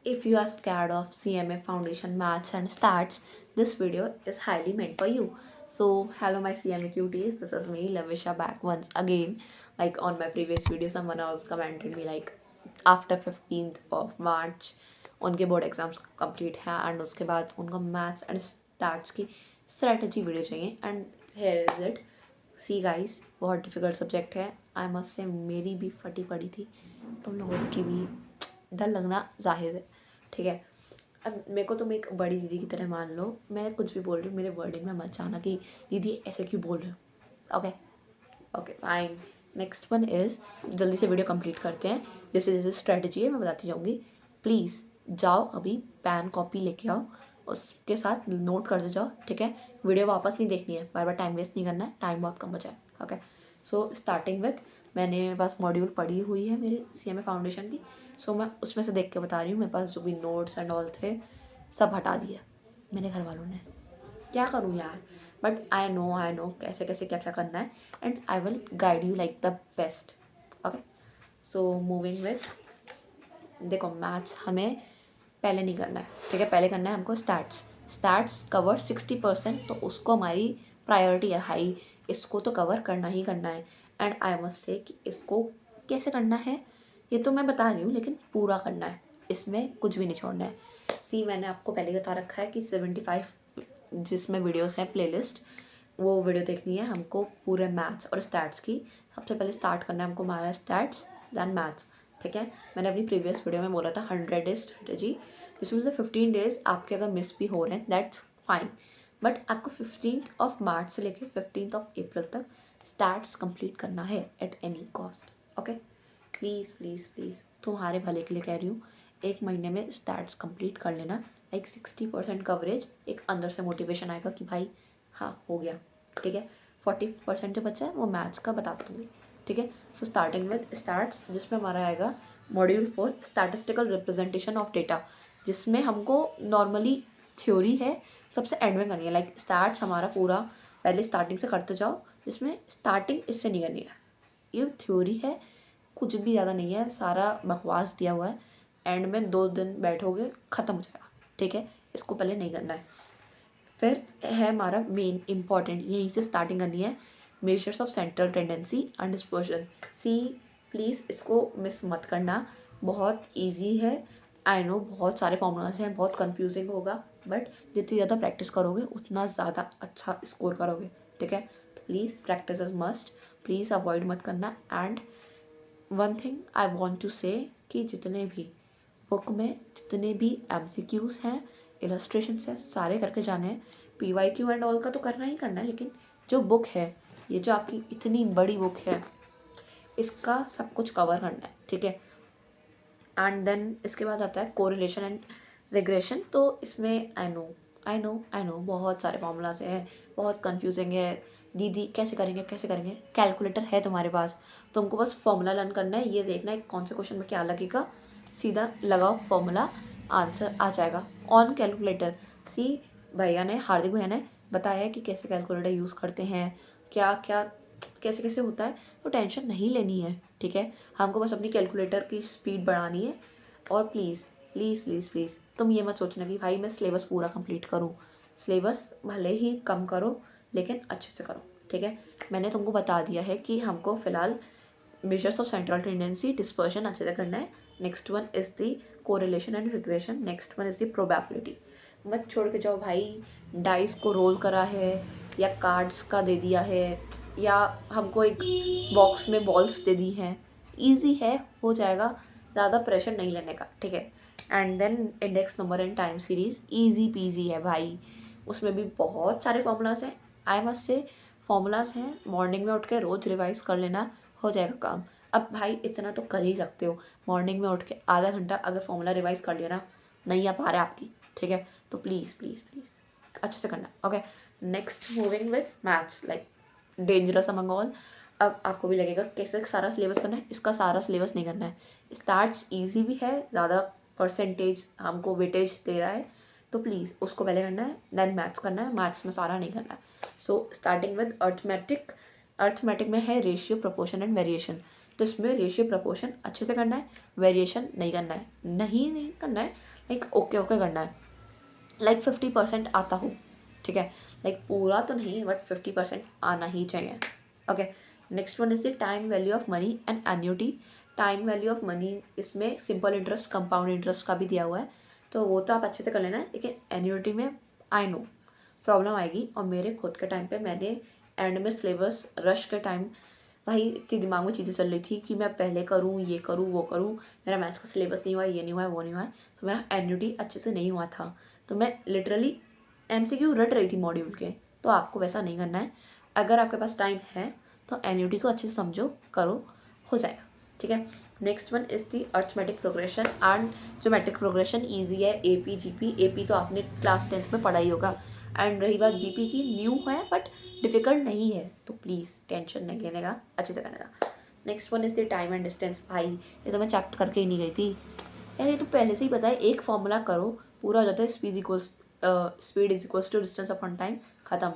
If you are scared of CMA Foundation Maths and Stats, this video is highly meant for you. So, hello my CMA cuties, this is me, Lavisha, back once again. Like on my previous video, someone else commented me like after 15th of March उनके board exams complete है and उसके बाद उनको maths and stats की strategy video चाहिए and here is it. See guys, बहुत difficult subject है. आई must से मेरी भी फटी पड़ी थी, तुम लोगों की भी डर लगना जाहिर है. ठीक है, अब मेरे को तुम एक बड़ी दीदी की तरह मान लो. मैं कुछ भी बोल रही हूँ, मेरे वर्डिंग में मत जाना कि दीदी ऐसे क्यों बोल रहे हो. Okay okay fine. Next one is, जल्दी से वीडियो कंप्लीट करते हैं. जैसे जैसे स्ट्रेटजी है मैं बताती जाऊँगी. प्लीज़ जाओ अभी पेन कॉपी लेके आओ, उसके साथ नोट करते जाओ. ठीक है, वीडियो वापस नहीं देखनी है, बार बार टाइम वेस्ट नहीं करना है, टाइम बहुत कम बचा है. ओके, सो स्टार्टिंग विथ, मैंने मेरे पास मॉड्यूल पढ़ी हुई है मेरी CMA फाउंडेशन की. सो मैं उसमें से देख के बता रही हूँ. मेरे पास जो भी नोट्स एंड ऑल थे सब हटा दिया मेरे घर वालों ने. क्या करूँ यार, बट आई नो कैसे कैसे क्या क्या करना है and I will guide you like the best. Okay, so moving with, देखो मैथ्स हमें पहले नहीं करना है. ठीक है, पहले करना है हमको स्टैट्स. स्टैट्स कवर 60%, तो उसको हमारी प्रायोरिटी है हाई. इसको तो कवर करना ही करना है. एंड आई मस्ट से कि इसको कैसे करना है ये तो मैं बता रही हूँ, लेकिन पूरा करना है, इसमें कुछ भी नहीं छोड़ना है. सी, मैंने आपको पहले ही बता रखा है कि 75 जिसमें वीडियोस हैं प्लेलिस्ट, वो वीडियो देखनी है हमको पूरे मैथ्स और स्टैट्स की. सबसे पहले स्टार्ट करना है हमको हमारा स्टैट्स दैन मैथ्स. ठीक है, मैंने अपनी प्रीवियस वीडियो में बोला था 100 डेज स्ट्रेटजी, जिसमें से 15 डेज आपके अगर मिस भी हो रहे हैं दैट्स फाइन, बट आपको 15th ऑफ मार्च से लेकर 15th ऑफ अप्रैल तक स्टैट्स कंप्लीट करना है at any cost. Okay, please please please, तुम्हारे भले के लिए कह रही हूँ, एक महीने में स्टैट्स कंप्लीट कर लेना. लाइक 60% कवरेज, एक अंदर से मोटिवेशन आएगा कि भाई हाँ हो गया. ठीक है, 40% जो बचा है वो मैथ्स का बता दूँगी. ठीक है, सो स्टार्टिंग विद स्टार्ट्स, जिसमें हमारा आएगा module 4 statistical representation of data, जिसमें हमको नॉर्मली थ्योरी है सबसे एंड में करनी है. लाइक स्टार्ट्स हमारा पूरा पहले स्टार्टिंग से करते जाओ, जिसमें स्टार्टिंग इससे नहीं करनी है. ये थ्योरी है, कुछ भी ज़्यादा नहीं है, सारा बकवास दिया हुआ है. एंड में 2 दिन बैठोगे ख़त्म हो जाएगा. ठीक है, इसको पहले नहीं करना है. फिर है हमारा मेन इंपॉर्टेंट, यहीं से स्टार्टिंग करनी है, measures of central tendency and dispersion. See, please इसको मिस मत करना, बहुत इजी है. आई नो बहुत सारे फॉर्मूलाज हैं, बहुत कंफ्यूजिंग होगा, बट जितनी ज़्यादा प्रैक्टिस करोगे उतना ज़्यादा अच्छा स्कोर करोगे. ठीक है, तो please practice is must, please avoid मत करना. And one thing I want to say कि जितने भी बुक में जितने भी MCQs हैं, इलस्ट्रेशंस हैं, सारे करके जाने हैं. PYQ एंड ऑल का तो करना ही करना है, लेकिन जो बुक है, ये जो आपकी इतनी बड़ी बुक है, इसका सब कुछ कवर करना है. ठीक है, एंड देन इसके बाद आता है कोरिलेशन एंड रिग्रेशन. तो इसमें आई नो बहुत सारे फॉर्मूलाज हैं, बहुत कंफ्यूजिंग है. दीदी कैसे करेंगे कैसे करेंगे, कैलकुलेटर है तुम्हारे पास, तुमको बस फॉर्मूला लर्न करना है, ये देखना है कौन से क्वेश्चन में क्या लगेगा, सीधा लगाओ फॉर्मूला, आंसर आ जाएगा ऑन कैलकुलेटर. सी, भैया ने, हार्दिक भैया ने बताया है कि कैसे कैलकुलेटर यूज़ करते हैं, क्या क्या कैसे कैसे होता है, तो टेंशन नहीं लेनी है. ठीक है, हमको बस अपनी कैलकुलेटर की स्पीड बढ़ानी है. और प्लीज़ प्लीज़ प्लीज़ प्लीज़ तुम ये मत सोचना कि भाई मैं सिलेबस पूरा कंप्लीट करूँ. सिलेबस भले ही कम करो, लेकिन अच्छे से करो. ठीक है, मैंने तुमको बता दिया है कि हमको फ़िलहाल measures of central tendency, dispersion अच्छे से करना है. Next one is the correlation and regression. Next one is the probability. मत छोड़ के जाओ भाई, डाइस को रोल करा है या कार्ड्स का दे दिया है या हमको एक बॉक्स में बॉल्स दे दी हैं. ईजी है, हो जाएगा, ज़्यादा प्रेशर नहीं लेने का. ठीक है, and then index number and time series easy peasy है भाई, उसमें भी बहुत सारे फॉर्मूलाज हैं. आई मस्ट से फॉर्मूलाज हैं, मॉर्निंग में उठ के रोज़ रिवाइज कर लेना, हो जाएगा काम. अब भाई इतना तो कर ही सकते हो, मॉर्निंग में उठ के आधा घंटा अगर फॉर्मूला रिवाइज कर लिया ना, नहीं आ पा रहा है आपकी. ठीक है, तो प्लीज़ प्लीज़ प्लीज़ अच्छे से करना. Okay, next moving with maths, like dangerous among all. अब आपको भी लगेगा कैसे सारा सिलेबस करना है, इसका सारा सिलेबस नहीं करना है. स्टार्ट्स ईजी भी है, ज़्यादा परसेंटेज हमको वेटेज दे रहा है, तो प्लीज़ उसको पहले करना है, देन मैथ्स करना है. मैथ्स में सारा नहीं करना है. So starting with arithmetic, arithmetic में है रेशियो, प्रोपोर्शन एंड वेरिएशन। तो इसमें रेशियो प्रोपोर्शन अच्छे से करना है, वेरिएशन नहीं करना है, नहीं करना है, लाइक ओके करना है, लाइक 50% आता हो, ठीक है, लाइक पूरा तो नहीं बट 50% आना ही चाहिए। Okay, next one is the time value of money and annuity. Time value of money, इसमें सिंपल इंटरेस्ट, कंपाउंड इंटरेस्ट का भी दिया हुआ है, तो वो तो आप अच्छे से कर लेना है, लेकिन एन्युटी में आई नो प्रॉब्लम आएगी। और मेरे खुद के टाइम पे मैंने एंड में सिलेबस रश के टाइम भाई इतनी दिमाग में चीज़ें चल रही थी कि मैं पहले करूँ, ये करूँ, वो करूँ, मेरा मैथ्स का सिलेबस नहीं हुआ, ये नहीं हुआ, वो नहीं हुआ, तो मेरा एन्युटी अच्छे से नहीं हुआ था। तो मैं लिटरली MCQ रट रही थी मॉड्यूल के। तो आपको वैसा नहीं करना है। अगर आपके पास टाइम है तो एन्युटी को अच्छे से समझो, करो, हो जाएगा, ठीक है। Next one is the arithmetic progression and geometric progression. Easy है, AP GP। AP तो आपने क्लास 10th में पढ़ा ही होगा। एंड रही बात GP की, न्यू है बट डिफ़िकल्ट नहीं है, तो प्लीज़ टेंशन नहीं लेने का, अच्छे से करने का। Next one is the time and distance. भाई ये तो मैं चैप्टर करके ही नहीं गई थी यार, ये तो पहले से ही पता है। एक फॉर्मूला करो, पूरा हो जाता है, speed is equals to distance upon time, ख़त्म।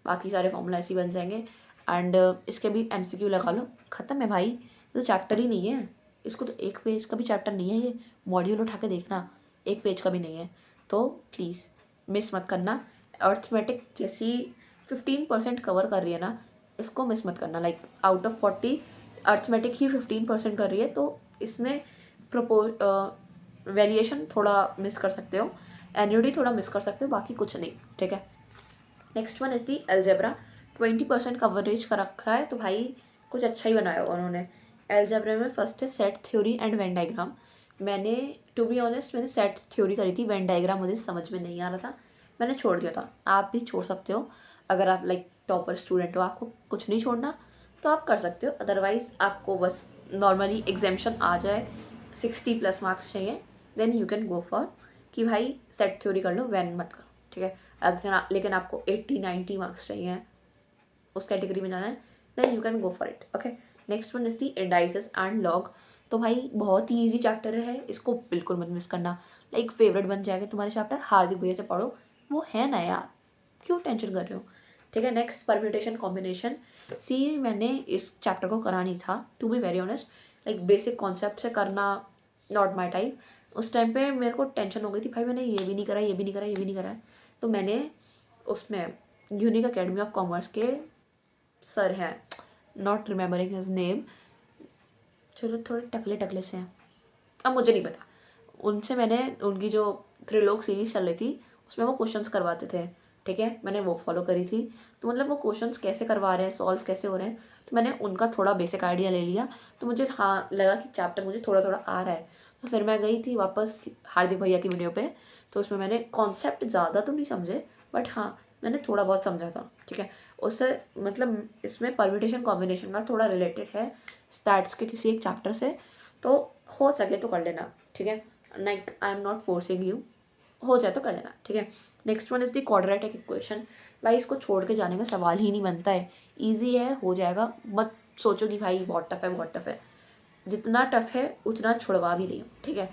बाकी सारे फॉर्मूला ऐसे ही बन जाएंगे। एंड इसके भी MCQ लगा लो, ख़त्म है भाई। ये तो चैप्टर ही नहीं है, इसको तो एक पेज का भी चैप्टर नहीं है, ये मॉड्यूल उठा के देखना, एक पेज का भी नहीं है। तो प्लीज़ मिस मत करना। अर्थमेटिक जैसी 15% कवर कर रही है ना, इसको मिस मत करना। लाइक आउट ऑफ 40 अर्थमेटिक ही 15% कर रही है, तो इसमें वेरिएशन थोड़ा मिस कर सकते हो, एन्युटी थोड़ा मिस कर सकते हो, बाकी कुछ नहीं, ठीक है। Next one is the algebra. 20% coverage का रखा है, तो भाई कुछ अच्छा ही बनाया होगा उन्होंने। अलजेब्रा में फर्स्ट है set theory and Venn diagram. मैंने टू बी ऑनेस्ट मैंने सेट थ्योरी करी थी, वेन डायग्राम मुझे समझ में नहीं आ रहा था, मैंने छोड़ दिया था। आप भी छोड़ सकते हो, अगर आप लाइक टॉपर स्टूडेंट हो, आपको कुछ नहीं छोड़ना तो आप कर सकते हो। अदरवाइज़ आपको बस नॉर्मली एग्जामेशन आ जाए, 60+ मार्क्स चाहिए, then you can go for कि भाई सेट थ्योरी कर लो, वैन मत करो, ठीक है। अगर लेकिन आपको 80-90 मार्क्स चाहिए, उस कैटेगरी में जाना है, then you can go for it, okay. Next one is the indices and log. तो भाई बहुत ही ईजी चैप्टर है, इसको बिल्कुल मत मिस करना, लाइक फेवरेट बन जाएगा तुम्हारे चैप्टर। हार्दिक भैया से पढ़ो, वो है ना यार, क्यों टेंशन कर रहे हो, ठीक है। Next permutation combination. सी मैंने इस चैप्टर को करा नहीं था, to be very honest, like basic concept से करना नॉट माई टाइप। उस टाइम पे मेरे को टेंशन हो गई थी, भाई मैंने ये भी नहीं करा, ये भी नहीं करा, ये भी नहीं करा है। तो मैंने उसमें यूनिक अकेडमी ऑफ कॉमर्स के सर हैं, नॉट रिमेम्बरिंग हिज नेम, चलो थोड़े टकले टकले से हैं, अब मुझे नहीं पता, उनसे मैंने उनकी जो त्रिलोक सीरीज चल रही थी उसमें वो क्वेश्चंस करवाते थे, ठीक है, मैंने वो फॉलो करी थी। तो मतलब वो क्वेश्चंस कैसे करवा रहे हैं, सॉल्व कैसे हो रहे हैं, तो मैंने उनका थोड़ा बेसिक आइडिया ले लिया। तो मुझे हाँ लगा कि चैप्टर मुझे थोड़ा थोड़ा आ रहा है। तो फिर मैं गई थी वापस हार्दिक भैया की वीडियो पे, तो उसमें मैंने कॉन्सेप्ट ज़्यादा तो नहीं समझे, बट हाँ मैंने थोड़ा बहुत समझा था, ठीक है। उससे मतलब इसमें परम्यूटेशन कॉम्बिनेशन का थोड़ा रिलेटेड है स्टैट्स के किसी एक चैप्टर से, तो हो सके तो कर लेना, ठीक है। Like I am not forcing you, हो जाए तो कर लेना, ठीक है। Next one is the quadratic equation. भाई इसको छोड़ के जाने का सवाल ही नहीं बनता है, ईजी है, हो जाएगा, मत सोचो कि भाई बहुत टफ है, बहुत टफ है। जितना टफ है उतना छुड़वा भी रही हूँ, ठीक है।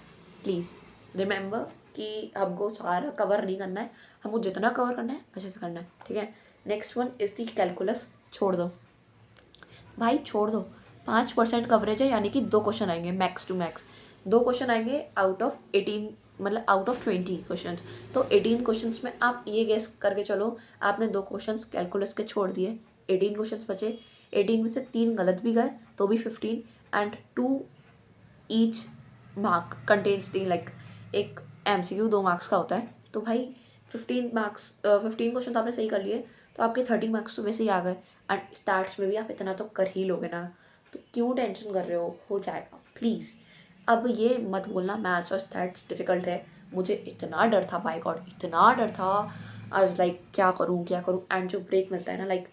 प्लीज़ रिमेंबर कि हमको सारा कवर नहीं करना है, हमको जितना कवर करना है अच्छे से करना है, ठीक है। Next one is the calculus. छोड़ दो भाई, छोड़ दो। 5% कवरेज है, यानी कि 2 क्वेश्चन आएंगे मैक्स टू मैक्स, 2 क्वेश्चन आएंगे आउट ऑफ 18, मतलब आउट ऑफ 20 क्वेश्चन। तो 18 क्वेश्चन में आप ये गेस करके चलो, आपने 2 क्वेश्चन कैलकुलस के छोड़ दिए, 18 क्वेश्चन बचे, 18 में से 3 गलत भी गए तो भी 15, and 2 each mark contains the, like एक MCQ 2 मार्क्स का होता है, तो भाई 15 क्वेश्चन तो आपने सही कर लिए, तो आपके 30 मार्क्स तो वैसे ही आ गए। एंड स्टार्ट्स में भी आप इतना तो कर ही लोगे ना, तो क्यों टेंशन कर रहे हो जाएगा प्लीज़। अब ये मत बोलना मैथ्स और स्टैट्स डिफ़िकल्ट है, मुझे इतना डर था, बाय गॉड इतना डर था। आई वाज लाइक क्या करूँ क्या करूँ। एंड जो ब्रेक मिलता है ना, लाइक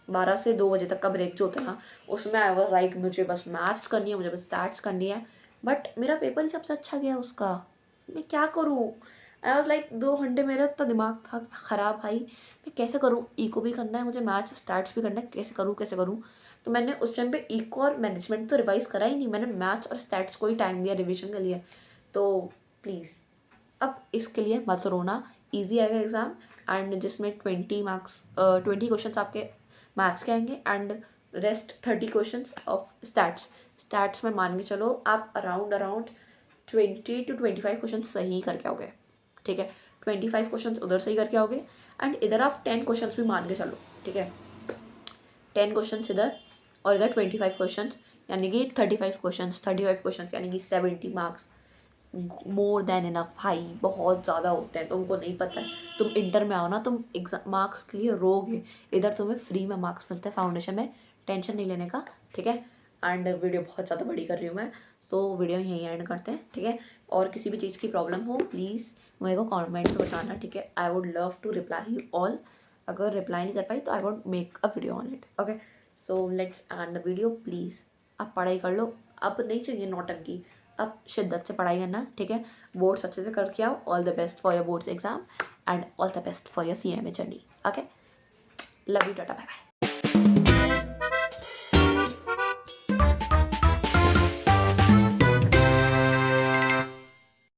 12 से 2 बजे तक का ब्रेक जो होता है ना, उसमें आई वाज लाइक मुझे बस मैथ्स करनी है, मुझे बस स्टैट्स करनी है। बट मेरा पेपर ही सबसे अच्छा गया उसका, मैं क्या करूँ। आई वाज लाइक 2 घंटे मेरा इतना दिमाग था ख़राब, भाई मैं कैसे करूँ, इको भी करना है मुझे, मैथ्स स्टैट्स भी करना है, कैसे करूँ कैसे करूँ। तो मैंने उस टाइम पे इको और मैनेजमेंट तो रिवाइज़ करा ही नहीं, मैंने मैथ्स और स्टैट्स को ही टाइम दिया रिविजन के लिए। तो प्लीज़ अब इसके लिए मत रोना, ईजी आएगा एग्ज़ाम। एंड जिसमें 20 मार्क्स 20 क्वेश्चन आपके मैथ्स के आएंगे and rest 30 questions of stats में मान के चलो आप अराउंड 20 to 25 क्वेश्चन सही करके आओगे, ठीक है। 25 क्वेश्चन उधर सही करके आओगे एंड इधर आप 10 क्वेश्चन भी मान के चलो, ठीक है। 10 क्वेश्चन इधर और इधर 25 क्वेश्चन, यानी कि 35 क्वेश्चन यानी कि 70 मार्क्स। मोर देन इनफ भाई, बहुत ज़्यादा होते हैं, तुमको नहीं पता है। तुम इंटर में आओ ना, तुम एग्जाम मार्क्स के लिए रोगे, इधर तुम्हें फ्री में मार्क्स मिलते हैं फाउंडेशन में, टेंशन नहीं लेने का, ठीक है। एंड वीडियो बहुत ज़्यादा बड़ी कर रही हूँ मैं, सो वीडियो यहीं एंड करते हैं, ठीक है। और किसी भी चीज़ की प्रॉब्लम हो प्लीज़ मेरे को कॉमेंट में बताना, ठीक है। I would love to reply you all. अगर रिप्लाई नहीं कर पाई तो I would make a video on it, okay. So let's end the video please. आप पढ़ाई कर लो, अब नहीं चाहिए नौटंकी, अब शिद्दत से पढ़ाई करना, ठीक है। बोर्ड्स अच्छे से करके आओ। All the best for your boards exam and all the best for your CMA journey, okay. Love you, tata, bye bye.